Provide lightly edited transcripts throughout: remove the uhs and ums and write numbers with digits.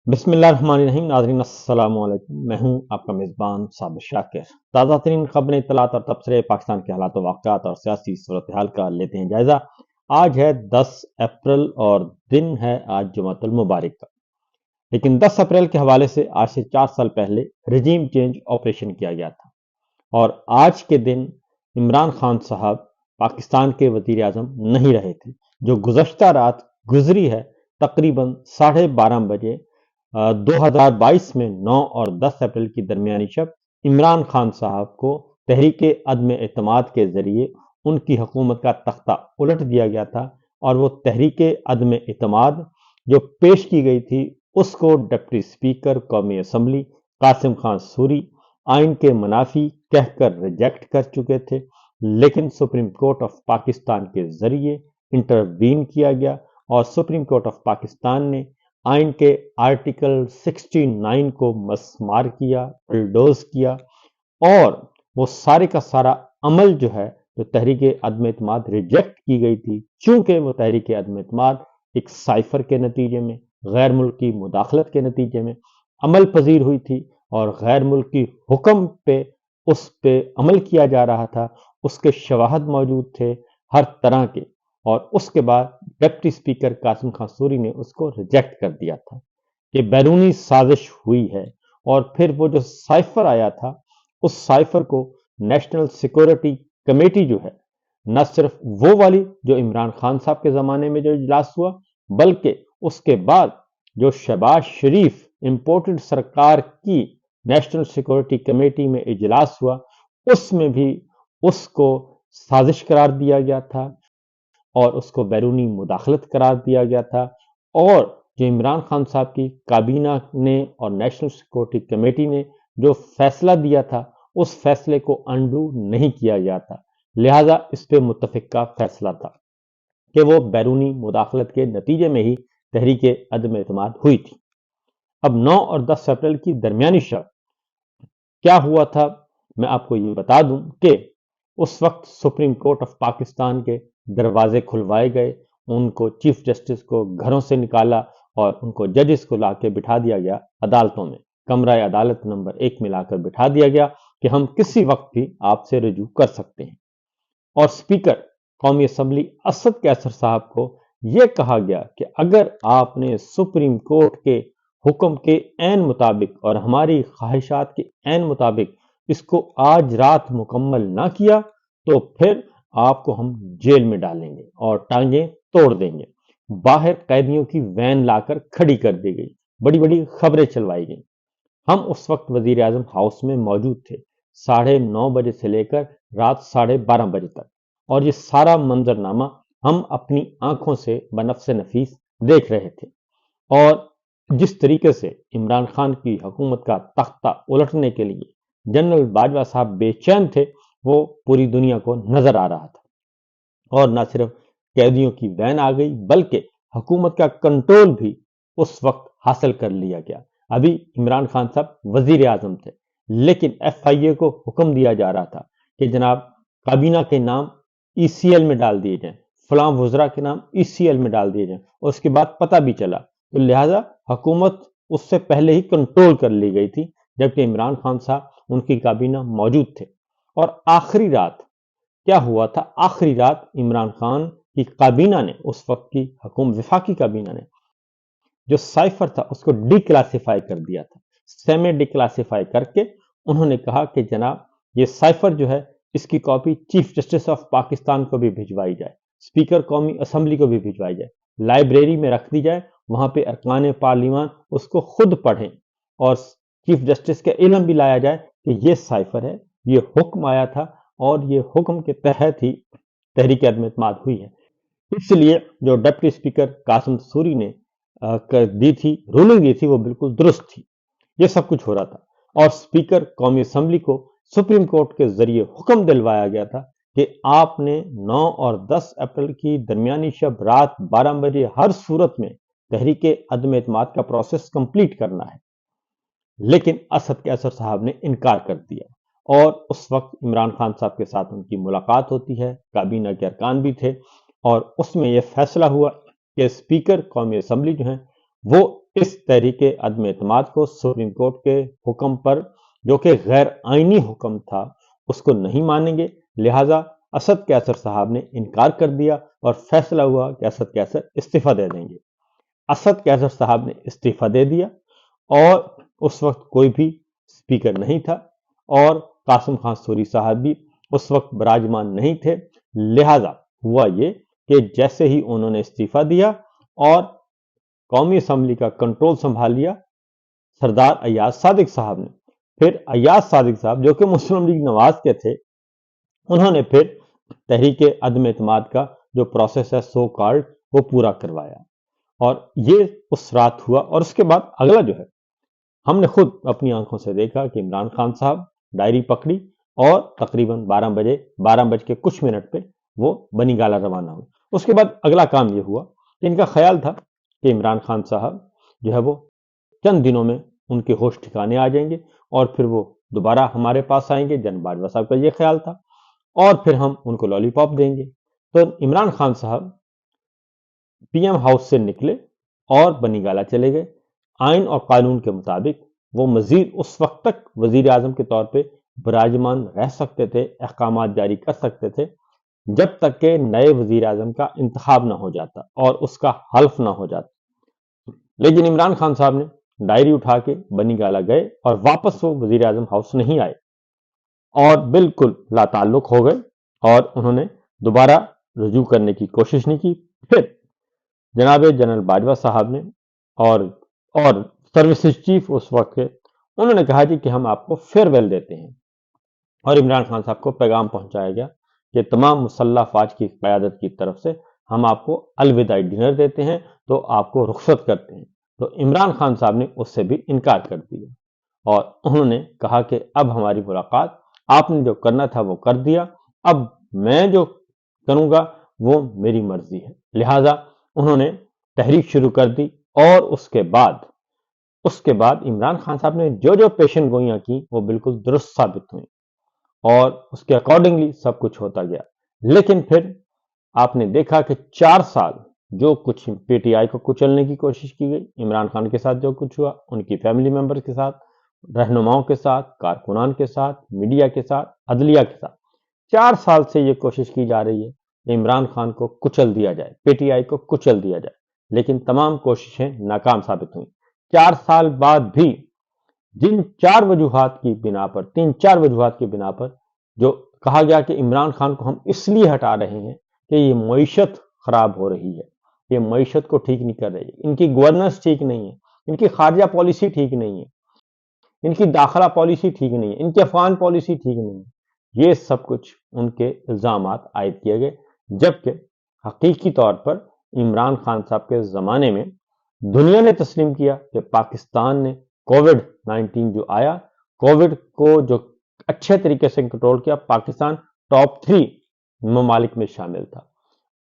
بسم اللہ الرحمن الرحیم. ناظرین السلام علیکم. میں ہوں آپ کا میزبان صابر شاکر. تازہ ترین خبریں، اطلاعات اور تبصرے پاکستان کے حالات و واقعات اور سیاسی صورتحال کا لیتے ہیں جائزہ. آج ہے 10 اپریل اور دن ہے آج جمعۃ المبارک کا. لیکن 10 اپریل کے حوالے سے آج سے 4 سال پہلے رجیم چینج آپریشن کیا گیا تھا اور آج کے دن عمران خان صاحب پاکستان کے وزیر اعظم نہیں رہے تھے. جو گزشتہ رات گزری ہے تقریباً 12:30 بجے 2022 میں 9 اور 10 اپریل کی درمیانی شب عمران خان صاحب کو تحریک عدم اعتماد کے ذریعے ان کی حکومت کا تختہ الٹ دیا گیا تھا اور وہ تحریک عدم اعتماد جو پیش کی گئی تھی اس کو ڈپٹی اسپیکر قومی اسمبلی قاسم خان سوری آئین کے منافی کہہ کر ریجیکٹ کر چکے تھے. لیکن سپریم کورٹ آف پاکستان کے ذریعے انٹروین کیا گیا اور سپریم کورٹ آف پاکستان نے آئین کے آرٹیکل 69 کو مسمار کیا، بلڈوز کیا اور وہ سارے کا سارا عمل جو ہے جو تحریک عدم اعتماد ریجیکٹ کی گئی تھی، چونکہ وہ تحریک عدم اعتماد ایک سائفر کے نتیجے میں، غیر ملکی مداخلت کے نتیجے میں عمل پذیر ہوئی تھی اور غیر ملکی حکم پہ اس پہ عمل کیا جا رہا تھا. اس کے شواہد موجود تھے ہر طرح کے اور اس کے بعد deputy speaker Qasim Khan sorry نے اس کو ریجیکٹ کر دیا تھا کہ بیرونی سازش ہوئی ہے. اور پھر وہ جو سائفر آیا تھا اس سائفر کو نیشنل سیکورٹی کمیٹی جو ہے، نہ صرف وہ والی جو عمران خان صاحب کے زمانے میں جو اجلاس ہوا، بلکہ اس کے بعد جو شہباز شریف امپورٹڈ سرکار کی نیشنل سیکورٹی کمیٹی میں اجلاس ہوا، اس میں بھی اس کو سازش قرار دیا گیا تھا اور اس کو بیرونی مداخلت قرار دیا گیا تھا. اور جو عمران خان صاحب کی کابینہ نے اور نیشنل سیکورٹی کمیٹی نے جو فیصلہ دیا تھا اس فیصلے کو انڈو نہیں کیا گیا تھا. لہذا اس پہ متفق کا فیصلہ تھا کہ وہ بیرونی مداخلت کے نتیجے میں ہی تحریک عدم اعتماد ہوئی تھی. اب 9 اور 10 اپریل کی درمیانی شب کیا ہوا تھا میں آپ کو یہ بتا دوں کہ اس وقت سپریم کورٹ آف پاکستان کے دروازے کھلوائے گئے، ان کو چیف جسٹس کو گھروں سے نکالا اور ان کو ججز کو لا کے بٹھا دیا گیا عدالتوں میں، کمرہ عدالت نمبر 1 میں لا کر بٹھا دیا گیا کہ ہم کسی وقت بھی آپ سے رجوع کر سکتے ہیں. اور اسپیکر قومی اسمبلی اسد کیسر صاحب کو یہ کہا گیا کہ اگر آپ نے سپریم کورٹ کے حکم کے عین مطابق اور ہماری خواہشات کے عین مطابق اس کو آج رات مکمل نہ کیا تو پھر آپ کو ہم جیل میں ڈالیں گے اور ٹانگیں توڑ دیں گے. باہر قیدیوں کی وین لا کر کھڑی کر دی گئی، بڑی بڑی خبریں چلوائی گئیں. ہم اس وقت وزیر اعظم ہاؤس میں موجود تھے 9:30 بجے سے لے کر رات 12:30 بجے تک، اور یہ سارا منظرنامہ ہم اپنی آنکھوں سے بنفس نفیس دیکھ رہے تھے. اور جس طریقے سے عمران خان کی حکومت کا تختہ الٹنے کے لیے جنرل باجوہ صاحب بے چین تھے وہ پوری دنیا کو نظر آ رہا تھا. اور نہ صرف قیدیوں کی وین آ گئی بلکہ حکومت کا کنٹرول بھی اس وقت حاصل کر لیا گیا. ابھی عمران خان صاحب وزیر اعظم تھے لیکن ایف آئی اے کو حکم دیا جا رہا تھا کہ جناب کابینہ کے نام ای سی ایل میں ڈال دیے جائیں، فلاں وزراء کے نام ای سی ایل میں ڈال دیے جائیں. اور اس کے بعد پتہ بھی چلا تو لہٰذا حکومت اس سے پہلے ہی کنٹرول کر لی گئی تھی جبکہ عمران خان صاحب ان کی کابینہ موجود تھے. اور آخری رات کیا ہوا تھا؟ آخری رات عمران خان کی کابینہ نے، اس وقت کی حکومت وفاقی کابینہ نے جو سائفر تھا اس کو ڈی کلاسیفائی کر دیا تھا. سیمی ڈی کلاسیفائی کر کے انہوں نے کہا کہ جناب یہ سائفر جو ہے اس کی copy chief justice of Pakistan کو بھی بھجوائی جائے، اسپیکر قومی اسمبلی کو بھی بھجوائی جائے، لائبریری میں رکھ دی جائے، وہاں پہ ارکان پارلیمان اس کو خود پڑھیں اور چیف جسٹس کے علم بھی لایا جائے کہ یہ سائفر ہے، یہ حکم آیا تھا اور یہ حکم کے تحت ہی تحریک عدم اعتماد ہوئی ہے. اس لیے جو ڈپٹی اسپیکر قاسم سوری نے دی تھی، رولنگ دی تھی، وہ بالکل درست تھی. یہ سب کچھ ہو رہا تھا اور اسپیکر قومی اسمبلی کو سپریم کورٹ کے ذریعے حکم دلوایا گیا تھا کہ آپ نے 9 اور 10 اپریل کی درمیانی شب رات 12 بجے ہر صورت میں تحریک عدم اعتماد کا پروسیس کمپلیٹ کرنا ہے. لیکن اسد کیسر صاحب نے انکار کر دیا اور اس وقت عمران خان صاحب کے ساتھ ان کی ملاقات ہوتی ہے، کابینہ کے ارکان بھی تھے اور اس میں یہ فیصلہ ہوا کہ اسپیکر قومی اسمبلی جو ہیں وہ اس تحریک عدم اعتماد کو سپریم کورٹ کے حکم پر، جو کہ غیر آئینی حکم تھا، اس کو نہیں مانیں گے، لہٰذا اسد کیسر صاحب نے انکار کر دیا اور فیصلہ ہوا کہ اسد کیسر استعفیٰ دے دیں گے۔ اسد کیسر صاحب نے استعفیٰ دے دیا، اور اس وقت کوئی بھی اسپیکر نہیں تھا، اور قاسم خان سوری صاحب بھی اس وقت براجمان نہیں تھے، لہٰذا ہوا یہ کہ جیسے ہی انہوں نے استعفیٰ دیا اور قومی اسمبلی کا کنٹرول سنبھال لیا سردار ایاز صادق صاحب نے، پھر ایاز صادق صاحب جو کہ مسلم لیگ نواز کے تھے، انہوں نے پھر تحریک عدم اعتماد کا جو پروسیس ہے سو کالڈ وہ پورا کروایا، اور یہ اس رات ہوا۔ اور اس کے بعد اگلا جو ہے، ہم نے خود اپنی آنکھوں سے دیکھا کہ عمران خان صاحب ڈائری پکڑی اور تقریباً 12:12 پہ وہ بنی گالہ روانہ ہوئے۔ اس کے بعد اگلا کام یہ ہوا کہ ان کا خیال تھا کہ عمران خان صاحب جو ہے وہ چند دنوں میں ان کے ہوش ٹھکانے آ جائیں گے اور پھر وہ دوبارہ ہمارے پاس آئیں گے۔ جنرل باجوہ صاحب کا یہ خیال تھا، اور پھر ہم ان کو لالی پاپ دیں گے۔ تو عمران خان صاحب پی ایم ہاؤس سے نکلے اور بنی گالہ چلے گئے۔ آئین اور قانون کے مطابق وہ مزید اس وقت تک وزیر اعظم کے طور پہ براجمان رہ سکتے تھے، احکامات جاری کر سکتے تھے، جب تک کہ نئے وزیر اعظم کا انتخاب نہ ہو جاتا اور اس کا حلف نہ ہو جاتا۔ لیکن عمران خان صاحب نے ڈائری اٹھا کے بنی گالہ گئے اور واپس وہ وزیر اعظم ہاؤس نہیں آئے اور بالکل لا تعلق ہو گئے، اور انہوں نے دوبارہ رجوع کرنے کی کوشش نہیں کی۔ پھر جناب جنرل باجوہ صاحب نے اور سروسز چیف اس وقت کے، انہوں نے کہا جی کہ ہم آپ کو فیئر ویل دیتے ہیں، اور عمران خان صاحب کو پیغام پہنچایا گیا کہ تمام مسلح افواج کی قیادت کی طرف سے ہم آپ کو الوداعی ڈنر دیتے ہیں، تو آپ کو رخصت کرتے ہیں۔ تو عمران خان صاحب نے اس سے بھی انکار کر دیا، اور انہوں نے کہا کہ اب ہماری ملاقات، آپ نے جو کرنا تھا وہ کر دیا، اب میں جو کروں گا وہ میری مرضی ہے۔ لہٰذا انہوں نے تحریک شروع کر دی، اور اس کے بعد عمران خان صاحب نے جو پیشن گوئیاں کی وہ بالکل درست ثابت ہوئیں، اور اس کے اکارڈنگلی سب کچھ ہوتا گیا۔ لیکن پھر آپ نے دیکھا کہ 4 سال جو کچھ پی ٹی آئی کو کچلنے کی کوشش کی گئی، عمران خان کے ساتھ جو کچھ ہوا، ان کی فیملی ممبر کے ساتھ، رہنماؤں کے ساتھ، کارکنان کے ساتھ، میڈیا کے ساتھ، عدلیہ کے ساتھ، 4 سال سے یہ کوشش کی جا رہی ہے کہ عمران خان کو کچل دیا جائے، پی ٹی آئی کو کچل دیا جائے، لیکن تمام کوششیں ناکام ثابت ہوئیں۔ 4 سال بعد بھی جن 4 وجوہات کی بنا پر، 3-4 وجوہات کی بنا پر جو کہا گیا کہ عمران خان کو ہم اس لیے ہٹا رہے ہیں کہ یہ معیشت خراب ہو رہی ہے، یہ معیشت کو ٹھیک نہیں کر رہی ہے، ان کی گورننس ٹھیک نہیں ہے، ان کی خارجہ پالیسی ٹھیک نہیں ہے، ان کی داخلہ پالیسی ٹھیک نہیں ہے، ان کی افغان پالیسی ٹھیک نہیں ہے، یہ سب کچھ ان کے الزامات عائد کیے گئے، جبکہ حقیقی طور پر عمران خان صاحب کے زمانے میں دنیا نے تسلیم کیا کہ پاکستان نے کووڈ-19 جو آیا، کووڈ کو جو اچھے طریقے سے کنٹرول کیا، پاکستان ٹاپ 3 ممالک میں شامل تھا،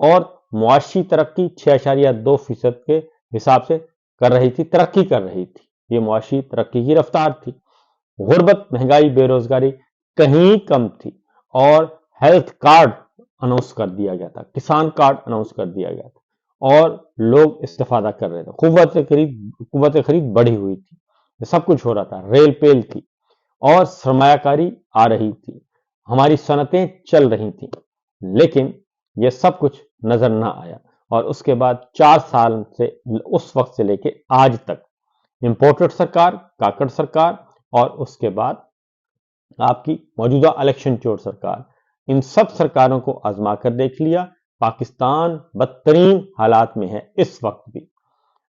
اور معاشی ترقی 6.2% کے حساب سے ترقی کر رہی تھی۔ یہ معاشی ترقی کی رفتار تھی۔ غربت، مہنگائی، بے روزگاری کہیں کم تھی، اور ہیلتھ کارڈ اناؤنس کر دیا گیا تھا، کسان کارڈ اناؤنس کر دیا گیا تھا، اور لوگ استفادہ کر رہے تھے، قوت خرید بڑھی ہوئی تھی، یہ سب کچھ ہو رہا تھا، ریل پیل تھی، اور سرمایہ کاری آ رہی تھی، ہماری صنعتیں چل رہی تھیں، لیکن یہ سب کچھ نظر نہ آیا۔ اور اس کے بعد 4 سال سے، اس وقت سے لے کے آج تک، امپورٹڈ سرکار، کاکڑ سرکار، اور اس کے بعد آپ کی موجودہ الیکشن چور سرکار، ان سب سرکاروں کو آزما کر دیکھ لیا، پاکستان بدترین حالات میں ہے اس وقت بھی۔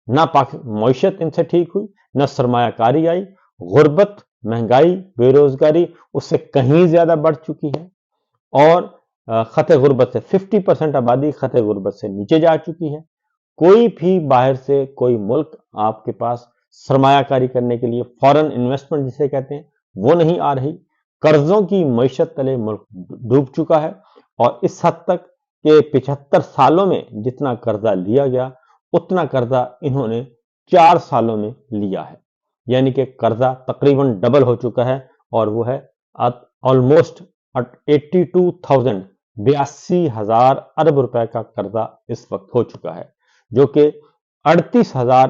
نہ معیشت ان سے ٹھیک ہوئی، نہ سرمایہ کاری آئی، غربت، مہنگائی، بے روزگاری اس سے کہیں زیادہ بڑھ چکی ہے، اور خط غربت سے 50% آبادی خط غربت سے نیچے جا چکی ہے۔ کوئی بھی باہر سے کوئی ملک آپ کے پاس سرمایہ کاری کرنے کے لیے، فورن انویسٹمنٹ جسے کہتے ہیں، وہ نہیں آ رہی۔ قرضوں کی معیشت تلے ملک ڈوب چکا ہے، اور اس حد تک کہ 75 سالوں میں جتنا قرضہ لیا گیا اتنا قرضہ انہوں نے 4 سالوں میں لیا ہے، یعنی کہ قرضہ تقریباً ڈبل ہو چکا ہے، اور وہ ہے آلموسٹ 82,000 ارب روپے کا قرضہ اس وقت ہو چکا ہے، جو کہ 38,000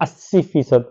80%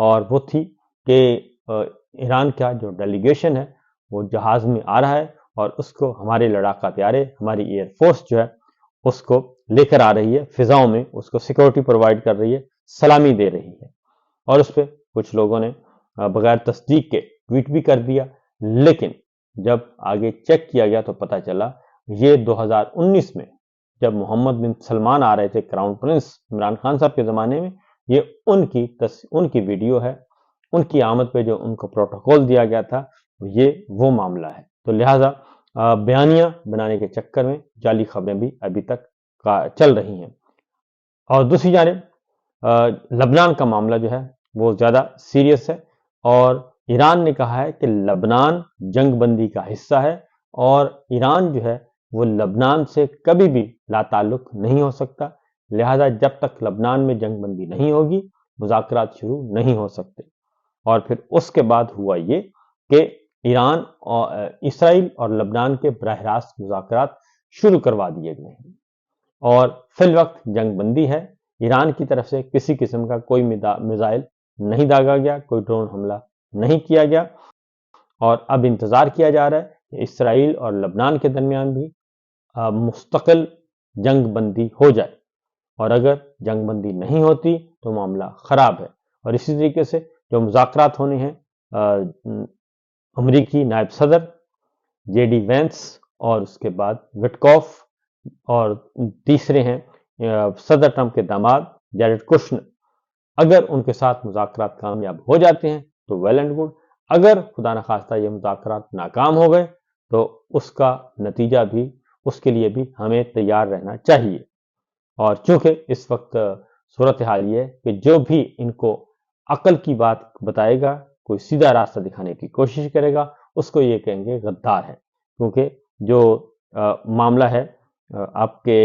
اور وہ تھی کہ ایران کا جو ڈیلیگیشن ہے وہ جہاز میں آ رہا ہے اور اس کو ہمارے لڑاکا طیارے، ہماری ایئر فورس جو ہے اس کو لے کر آ رہی ہے، فضاؤں میں اس کو سیکورٹی پرووائڈ کر رہی ہے، سلامی دے رہی ہے۔ اور اس پہ کچھ لوگوں نے بغیر تصدیق کے ٹویٹ بھی کر دیا، لیکن جب آگے چیک کیا گیا تو پتہ چلا یہ 2019 میں جب محمد بن سلمان آ رہے تھے، کراؤن پرنس عمران خان صاحب کے زمانے میں، یہ ان کی ویڈیو ہے، ان کی آمد پہ جو ان کو پروٹوکول دیا گیا تھا، یہ وہ معاملہ ہے۔ تو لہٰذا بیانیہ بنانے کے چکر میں جعلی خبریں بھی ابھی تک چل رہی ہیں۔ اور دوسری جانب لبنان کا معاملہ جو ہے وہ زیادہ سیریس ہے، اور ایران نے کہا ہے کہ لبنان جنگ بندی کا حصہ ہے، اور ایران جو ہے وہ لبنان سے کبھی بھی لا تعلق نہیں ہو سکتا، لہذا جب تک لبنان میں جنگ بندی نہیں ہوگی مذاکرات شروع نہیں ہو سکتے۔ اور پھر اس کے بعد ہوا یہ کہ ایران اور اسرائیل اور لبنان کے براہ راست مذاکرات شروع کروا دیے گئے ہیں، اور فی الوقت جنگ بندی ہے۔ ایران کی طرف سے کسی قسم کا کوئی میزائل نہیں داغا گیا، کوئی ڈرون حملہ نہیں کیا گیا، اور اب انتظار کیا جا رہا ہے کہ اسرائیل اور لبنان کے درمیان بھی مستقل جنگ بندی ہو جائے، اور اگر جنگ بندی نہیں ہوتی تو معاملہ خراب ہے۔ اور اسی طریقے سے جو مذاکرات ہونے ہیں امریکی نائب صدر جے ڈی وینس اور اس کے بعد وٹکوف، اور تیسرے ہیں صدر ٹرمپ کے داماد جیرڈ کشنر، اگر ان کے ساتھ مذاکرات کامیاب ہو جاتے ہیں تو ویل اینڈ گڈ، اگر خدا نخواستہ یہ مذاکرات ناکام ہو گئے تو اس کا نتیجہ بھی، اس کے لیے بھی ہمیں تیار رہنا چاہیے۔ اور چونکہ اس وقت صورتحال یہ ہے کہ جو بھی ان کو عقل کی بات بتائے گا، کوئی سیدھا راستہ دکھانے کی کوشش کرے گا، اس کو یہ کہیں گے غدار ہے، کیونکہ جو معاملہ ہے آپ کے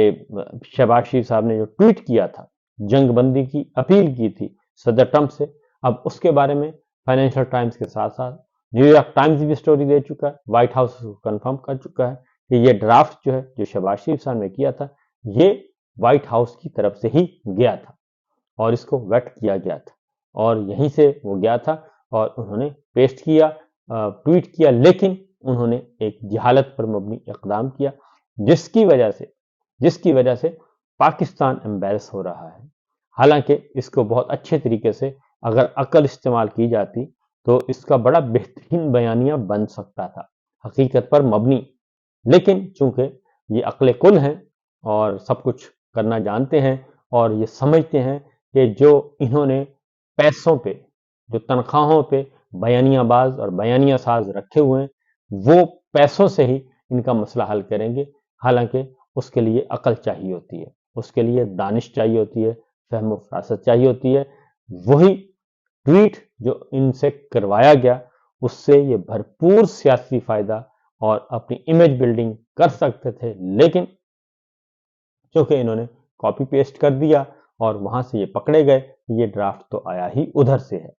شہباز شریف صاحب نے جو ٹویٹ کیا تھا، جنگ بندی کی اپیل کی تھی صدر ٹرمپ سے، اب اس کے بارے میں فائنینشل ٹائمز کے ساتھ ساتھ نیو یارک ٹائمز بھی سٹوری دے چکا ہے، وائٹ ہاؤس کو کنفرم کر چکا ہے کہ یہ ڈرافٹ جو ہے جو شہباز شریف صاحب نے کیا تھا، یہ وائٹ ہاؤس کی طرف سے ہی گیا تھا، اور اس کو ویٹ کیا گیا تھا، اور یہیں سے وہ گیا تھا، اور انہوں نے پیسٹ کیا، ٹویٹ کیا، لیکن انہوں نے ایک جہالت پر مبنی اقدام کیا، جس کی وجہ سے پاکستان امبیرس ہو رہا ہے۔ حالانکہ اس کو بہت اچھے طریقے سے اگر عقل استعمال کی جاتی تو اس کا بڑا بہترین بیانیہ بن سکتا تھا، حقیقت پر مبنی، لیکن چونکہ یہ عقل کل ہیں اور سب کچھ کرنا جانتے ہیں، اور یہ سمجھتے ہیں کہ جو انہوں نے پیسوں پہ، جو تنخواہوں پہ بیانیہ باز اور بیانیہ ساز رکھے ہوئے ہیں، وہ پیسوں سے ہی ان کا مسئلہ حل کریں گے، حالانکہ اس کے لیے عقل چاہیے ہوتی ہے، اس کے لیے دانش چاہیے ہوتی ہے، فہم و فراست چاہیے ہوتی ہے۔ وہی ٹویٹ جو ان سے کروایا گیا، اس سے یہ بھرپور سیاسی فائدہ اور اپنی امیج بلڈنگ کر سکتے تھے، لیکن چونکہ انہوں نے کاپی پیسٹ کر دیا اور وہاں سے یہ پکڑے گئے، یہ ڈرافٹ تو آیا ہی ادھر سے ہے،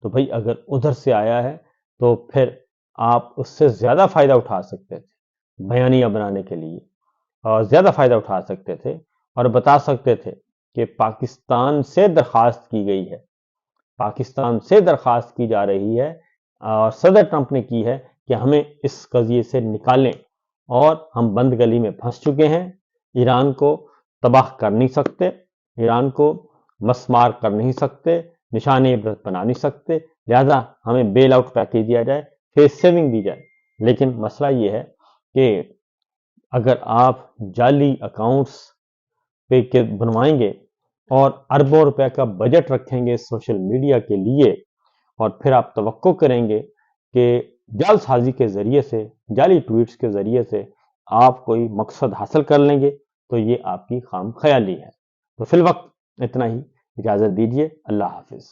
تو بھائی اگر ادھر سے آیا ہے تو پھر آپ اس سے زیادہ فائدہ اٹھا سکتے تھے، بیانیہ بنانے کے لیے اور زیادہ فائدہ اٹھا سکتے تھے، اور بتا سکتے تھے کہ پاکستان سے درخواست کی گئی ہے، پاکستان سے درخواست کی جا رہی ہے، اور صدر ٹرمپ نے کی ہے کہ ہمیں اس قضیے سے نکالیں، اور ہم بند گلی میں پھنس چکے ہیں، ایران کو تباہ کر نہیں سکتے، ایران کو مسمار کر نہیں سکتے، نشان عبرت بنا نہیں سکتے، لہذا ہمیں بیل آؤٹ پیکیج دیا جائے، فیس سیونگ دی جائے۔ لیکن مسئلہ یہ ہے کہ اگر آپ جعلی اکاؤنٹس پہ بنوائیں گے اور اربوں روپے کا بجٹ رکھیں گے سوشل میڈیا کے لیے، اور پھر آپ توقع کریں گے کہ جعل سازی کے ذریعے سے، جعلی ٹویٹس کے ذریعے سے آپ کوئی مقصد حاصل کر لیں گے، تو یہ آپ کی خام خیالی ہے۔ تو فی الوقت اتنا ہی، اجازت دیجیے، اللہ حافظ۔